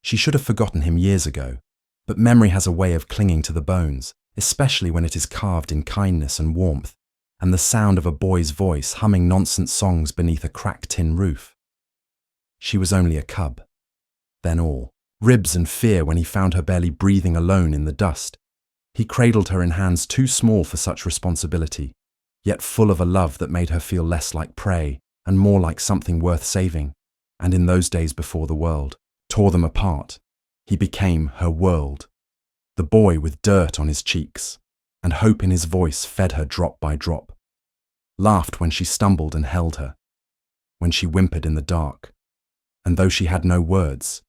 She should have forgotten him years ago, but memory has a way of clinging to the bones, especially when it is carved in kindness and warmth, and the sound of a boy's voice humming nonsense songs beneath a cracked tin roof. She was only a cub. Then all ribs and fear when he found her barely breathing alone in the dust. He cradled her in hands too small for such responsibility, yet full of a love that made her feel less like prey and more like something worth saving. And in those days before the world tore them apart, he became her world. The boy with dirt on his cheeks, and hope in his voice fed her drop by drop. Laughed when she stumbled and held her, when she whimpered in the dark. And though she had no words,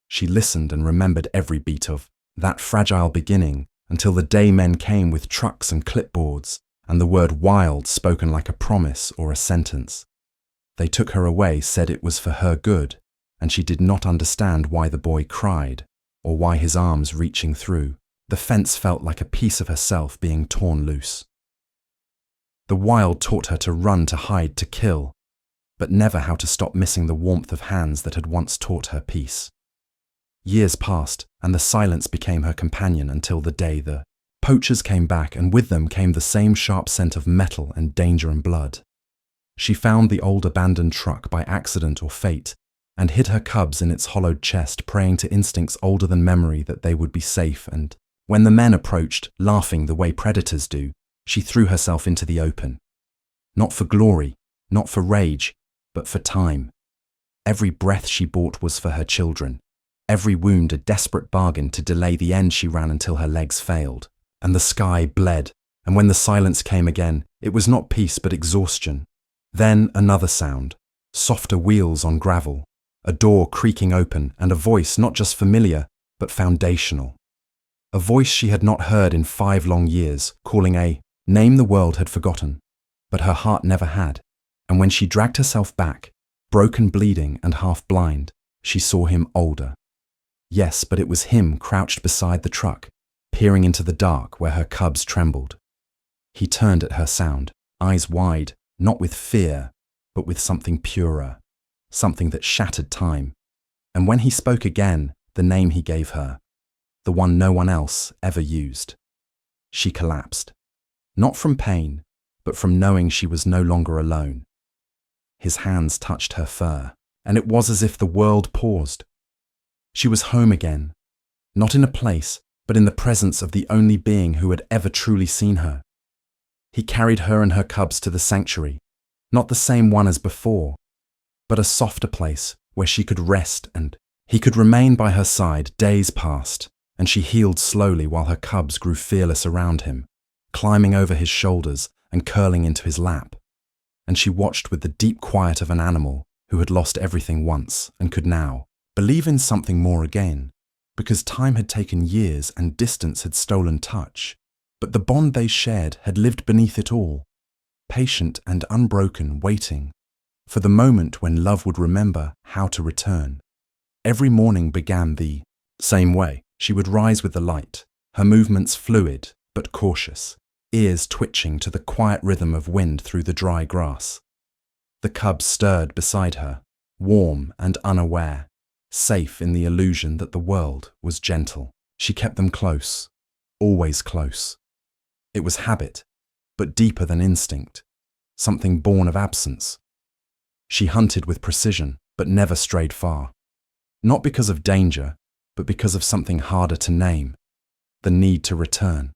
she listened and remembered every beat of that fragile beginning until the day men came with trucks and clipboards and the word wild spoken like a promise or a sentence. They took her away, said it was for her good, and she did not understand why the boy cried or why his arms reaching through. The fence felt like a piece of herself being torn loose. The wild taught her to run, to hide, to kill, but never how to stop missing the warmth of hands that had once taught her peace. Years passed, and the silence became her companion until the day the poachers came back, and with them came the same sharp scent of metal and danger and blood. She found the old abandoned truck by accident or fate, and hid her cubs in its hollowed chest, praying to instincts older than memory that they would be safe. And when the men approached, laughing the way predators do, she threw herself into the open. Not for glory, not for rage, but for time. Every breath she bought was for her children. Every wound a desperate bargain to delay the end. She ran until her legs failed, and the sky bled, and when the silence came again, it was not peace but exhaustion. Then another sound, softer wheels on gravel, a door creaking open, and a voice not just familiar, but foundational. A voice she had not heard in 5 long years, calling a name the world had forgotten, but her heart never had. And when she dragged herself back, broken, bleeding, and half blind, she saw him older. Yes, but it was him crouched beside the truck, peering into the dark where her cubs trembled. He turned at her sound, eyes wide, not with fear, but with something purer, something that shattered time. And when he spoke again, the name he gave her, the one no one else ever used, she collapsed. Not from pain, but from knowing she was no longer alone. His hands touched her fur, and it was as if the world paused. She was home again, not in a place, but in the presence of the only being who had ever truly seen her. He carried her and her cubs to the sanctuary, not the same one as before, but a softer place where she could rest, and he could remain by her side. Days passed, and she healed slowly while her cubs grew fearless around him, climbing over his shoulders and curling into his lap. And she watched with the deep quiet of an animal who had lost everything once and could now believe in something more again, because time had taken years and distance had stolen touch. But the bond they shared had lived beneath it all, patient and unbroken, waiting for the moment when love would remember how to return. Every morning began the same way. She would rise with the light, her movements fluid but cautious, ears twitching to the quiet rhythm of wind through the dry grass. The cubs stirred beside her, warm and unaware, safe in the illusion that the world was gentle. She kept them close, always close. It was habit, but deeper than instinct, something born of absence. She hunted with precision, but never strayed far. Not because of danger, but because of something harder to name, the need to return.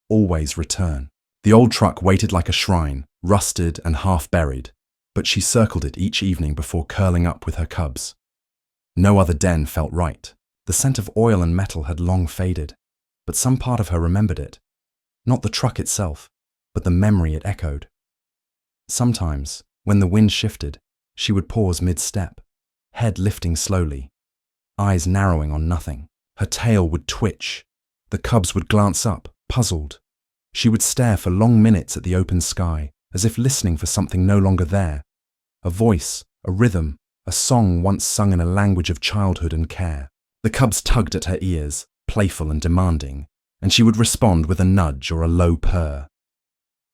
Always return. The old truck waited like a shrine, rusted and half buried, but she circled it each evening before curling up with her cubs. No other den felt right. The scent of oil and metal had long faded, but some part of her remembered it. Not the truck itself, but the memory it echoed. Sometimes, when the wind shifted, she would pause mid-step, head lifting slowly, eyes narrowing on nothing. Her tail would twitch. The cubs would glance up, puzzled. She would stare for long minutes at the open sky, as if listening for something no longer there. A voice, a rhythm, a song once sung in a language of childhood and care. The cubs tugged at her ears, playful and demanding, and she would respond with a nudge or a low purr.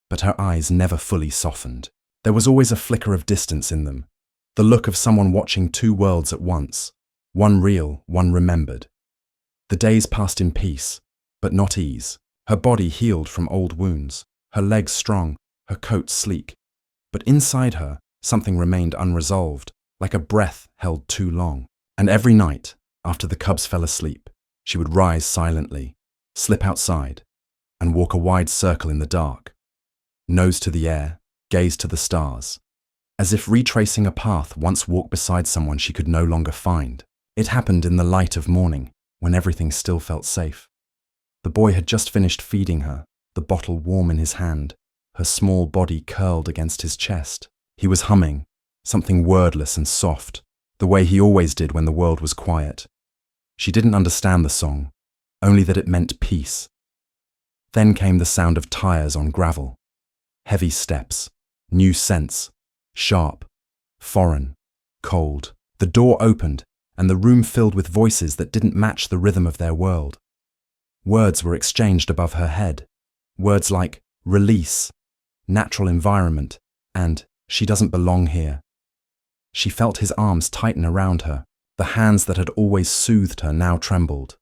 But her eyes never fully softened. There was always a flicker of distance in them, the look of someone watching 2 worlds at once, One real, one remembered. The days passed in peace, but not ease. Her body healed from old wounds, her legs strong, her coat sleek. But inside her, something remained unresolved, like a breath held too long. And every night, after the cubs fell asleep, she would rise silently, slip outside, and walk a wide circle in the dark. Nose to the air, gaze to the stars, as if retracing a path once walked beside someone she could no longer find. It happened in the light of morning, when everything still felt safe. The boy had just finished feeding her, the bottle warm in his hand, her small body curled against his chest. He was humming, something wordless and soft, the way he always did when the world was quiet. She didn't understand the song, only that it meant peace. Then came the sound of tires on gravel. Heavy steps, new scents, sharp, foreign, cold. The door opened, and the room filled with voices that didn't match the rhythm of their world. Words were exchanged above her head. Words like release, natural environment, and she doesn't belong here. She felt his arms tighten around her. The hands that had always soothed her now trembled.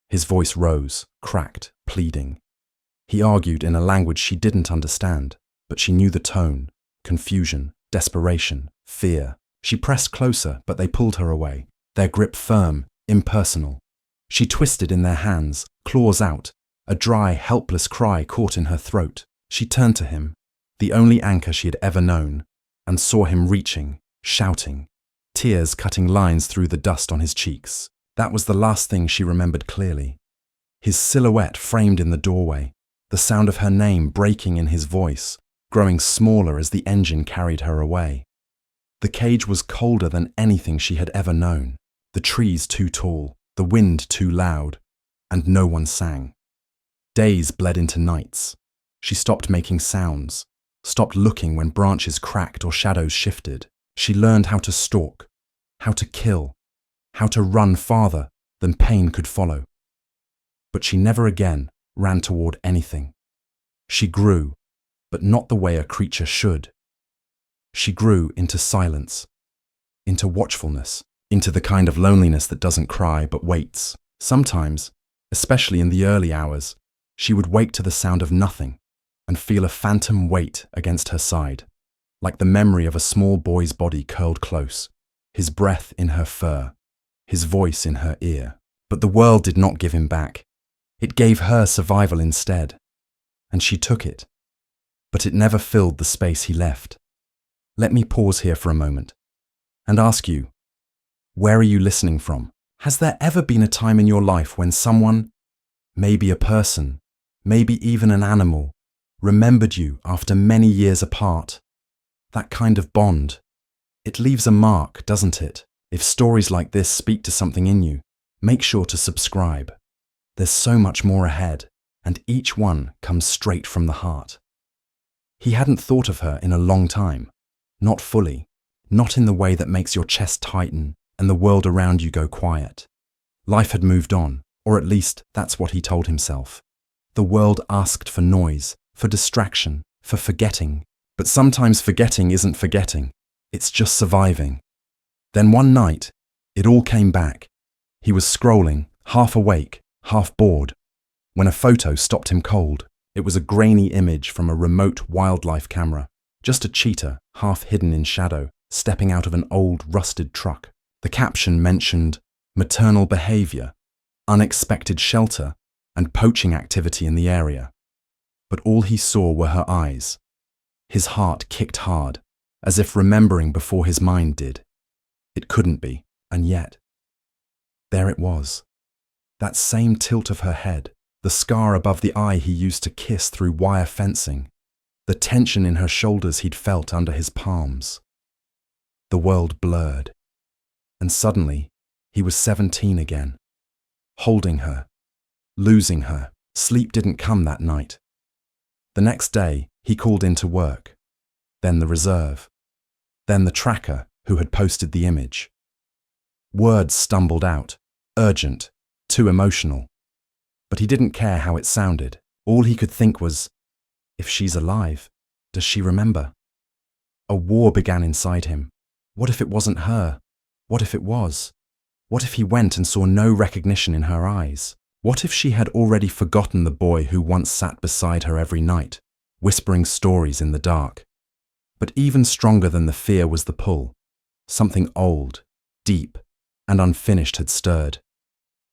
His voice rose, cracked, pleading. He argued in a language she didn't understand, but she knew the tone: confusion, desperation, fear. She pressed closer, but they pulled her away, their grip firm, impersonal. She twisted in their hands, claws out, a dry, helpless cry caught in her throat. She turned to him, the only anchor she had ever known, and saw him reaching, shouting, tears cutting lines through the dust on his cheeks. That was the last thing she remembered clearly. His silhouette framed in the doorway, the sound of her name breaking in his voice, growing smaller as the engine carried her away. The cage was colder than anything she had ever known, the trees too tall, the wind too loud, and no one sang. Days bled into nights. She stopped making sounds, stopped looking when branches cracked or shadows shifted. She learned how to stalk, how to kill, how to run farther than pain could follow. But she never again ran toward anything. She grew, but not the way a creature should. She grew into silence, into watchfulness, into the kind of loneliness that doesn't cry but waits. Sometimes, especially in the early hours, she would wake to the sound of nothing and feel a phantom weight against her side, like the memory of a small boy's body curled close, his breath in her fur, his voice in her ear. But the world did not give him back. It gave her survival instead, and she took it. But it never filled the space he left. Let me pause here for a moment and ask you, where are you listening from? Has there ever been a time in your life when someone, maybe a person, maybe even an animal, remembered you after many years apart? That kind of bond. It leaves a mark, doesn't it? If stories like this speak to something in you, make sure to subscribe. There's so much more ahead, and each one comes straight from the heart. He hadn't thought of her in a long time. Not fully. Not in the way that makes your chest tighten and the world around you go quiet. Life had moved on, or at least that's what he told himself. The world asked for noise, for distraction, for forgetting. But sometimes forgetting isn't forgetting. It's just surviving. Then one night, it all came back. He was scrolling, half awake, half bored, when a photo stopped him cold. It was a grainy image from a remote wildlife camera, just a cheetah, half hidden in shadow, stepping out of an old, rusted truck. The caption mentioned maternal behavior, unexpected shelter, and poaching activity in the area. But all he saw were her eyes. His heart kicked hard, as if remembering before his mind did. It couldn't be, and yet. There it was. That same tilt of her head, the scar above the eye he used to kiss through wire fencing, the tension in her shoulders he'd felt under his palms. The world blurred. And suddenly, he was 17 again. Holding her, losing her. Sleep didn't come that night. The next day, he called in to work. Then the reserve. Then the tracker who had posted the image. Words stumbled out, urgent, too emotional. But he didn't care how it sounded. All he could think was, if she's alive, does she remember? A war began inside him. What if it wasn't her? What if it was? What if he went and saw no recognition in her eyes? What if she had already forgotten the boy who once sat beside her every night, whispering stories in the dark? But even stronger than the fear was the pull. Something old, deep, and unfinished had stirred.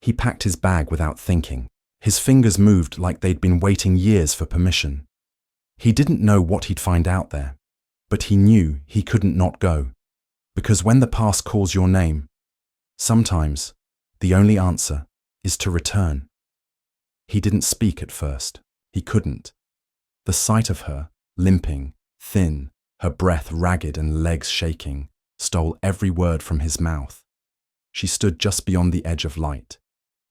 He packed his bag without thinking. His fingers moved like they'd been waiting years for permission. He didn't know what he'd find out there, but he knew he couldn't not go. Because when the past calls your name, sometimes the only answer is to return. He didn't speak at first. He couldn't. The sight of her, limping, thin, her breath ragged and legs shaking, stole every word from his mouth. She stood just beyond the edge of light,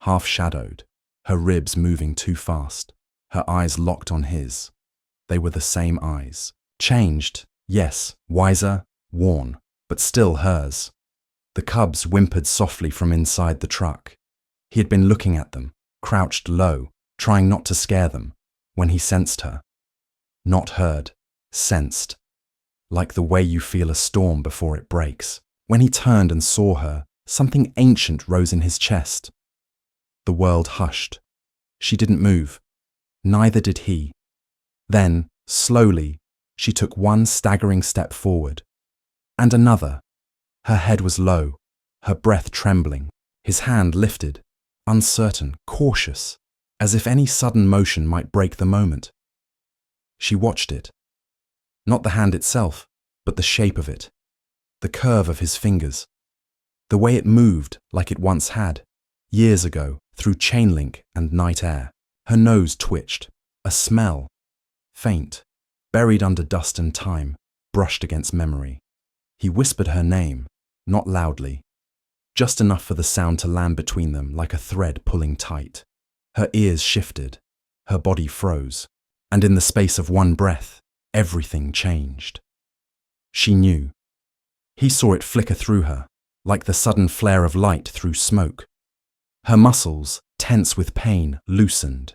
half-shadowed, her ribs moving too fast, her eyes locked on his. They were the same eyes. Changed, yes, wiser, worn, but still hers. The cubs whimpered softly from inside the truck. He had been looking at them, crouched low, trying not to scare them, when he sensed her. Not heard, sensed. Like the way you feel a storm before it breaks. When he turned and saw her, something ancient rose in his chest. The world hushed. She didn't move. Neither did he. Then, slowly, she took one staggering step forward. And another. Her head was low, her breath trembling, his hand lifted, uncertain, cautious, as if any sudden motion might break the moment. She watched it. Not the hand itself, but the shape of it, the curve of his fingers, the way it moved like it once had, years ago, through chain link and night air. Her nose twitched, a smell, faint, buried under dust and time, brushed against memory. He whispered her name, not loudly, just enough for the sound to land between them like a thread pulling tight. Her ears shifted, her body froze, and in the space of one breath, everything changed. She knew. He saw it flicker through her, like the sudden flare of light through smoke. Her muscles, tense with pain, loosened.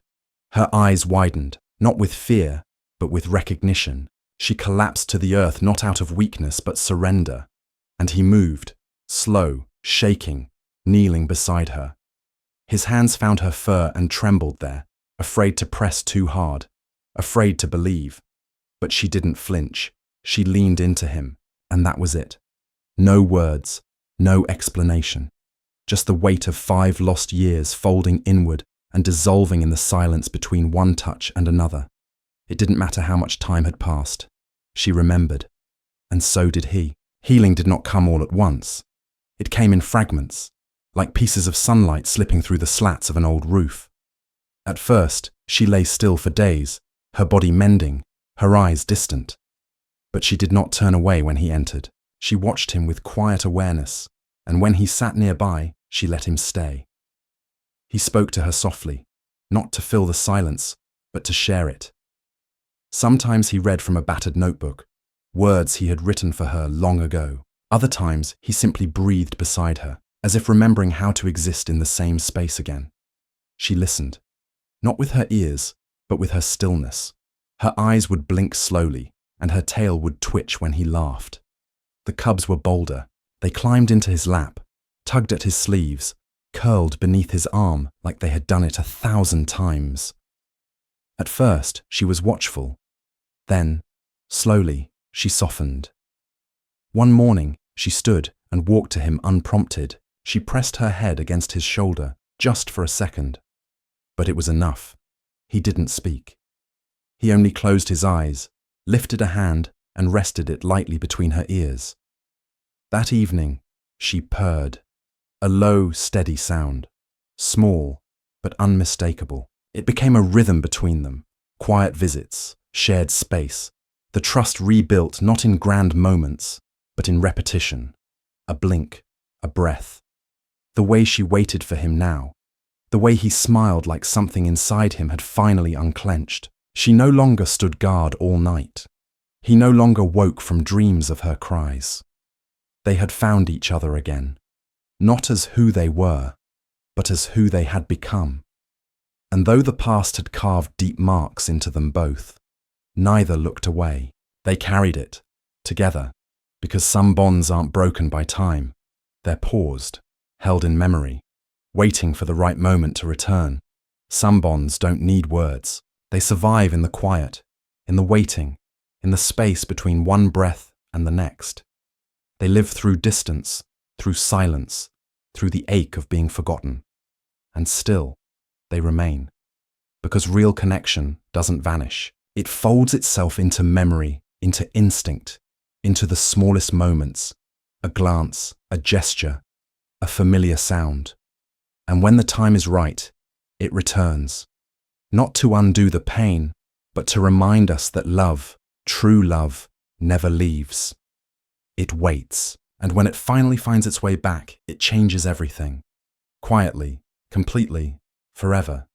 Her eyes widened, not with fear, but with recognition. She collapsed to the earth not out of weakness but surrender. And he moved, slow, shaking, kneeling beside her. His hands found her fur and trembled there, afraid to press too hard, afraid to believe. But she didn't flinch. She leaned into him, and that was it. No words, no explanation. Just the weight of 5 lost years folding inward and dissolving in the silence between one touch and another. It didn't matter how much time had passed. She remembered. And so did he. Healing did not come all at once. It came in fragments, like pieces of sunlight slipping through the slats of an old roof. At first, she lay still for days, her body mending, her eyes distant. But she did not turn away when he entered. She watched him with quiet awareness, and when he sat nearby, she let him stay. He spoke to her softly, not to fill the silence, but to share it. Sometimes he read from a battered notebook, words he had written for her long ago. Other times he simply breathed beside her, as if remembering how to exist in the same space again. She listened, not with her ears, but with her stillness. Her eyes would blink slowly, and her tail would twitch when he laughed. The cubs were bolder. They climbed into his lap, tugged at his sleeves, curled beneath his arm like they had done it 1,000 times. At first, she was watchful. Then, slowly, she softened. One morning, she stood and walked to him unprompted. She pressed her head against his shoulder, just for a second. But it was enough. He didn't speak. He only closed his eyes, lifted a hand, and rested it lightly between her ears. That evening, she purred, a low, steady sound, small, but unmistakable. It became a rhythm between them, quiet visits, shared space, the trust rebuilt not in grand moments, but in repetition, a blink, a breath. The way she waited for him now, the way he smiled like something inside him had finally unclenched. She no longer stood guard all night. He no longer woke from dreams of her cries. They had found each other again, not as who they were, but as who they had become. And though the past had carved deep marks into them both, neither looked away. They carried it, together, because some bonds aren't broken by time. They're paused, held in memory, waiting for the right moment to return. Some bonds don't need words. They survive in the quiet, in the waiting, in the space between one breath and the next. They live through distance, through silence, through the ache of being forgotten. And still, they remain. Because real connection doesn't vanish. It folds itself into memory, into instinct, into the smallest moments, a glance, a gesture, a familiar sound. And when the time is right, it returns. Not to undo the pain, but to remind us that love, true love, never leaves. It waits, and when it finally finds its way back, it changes everything. Quietly, completely, forever.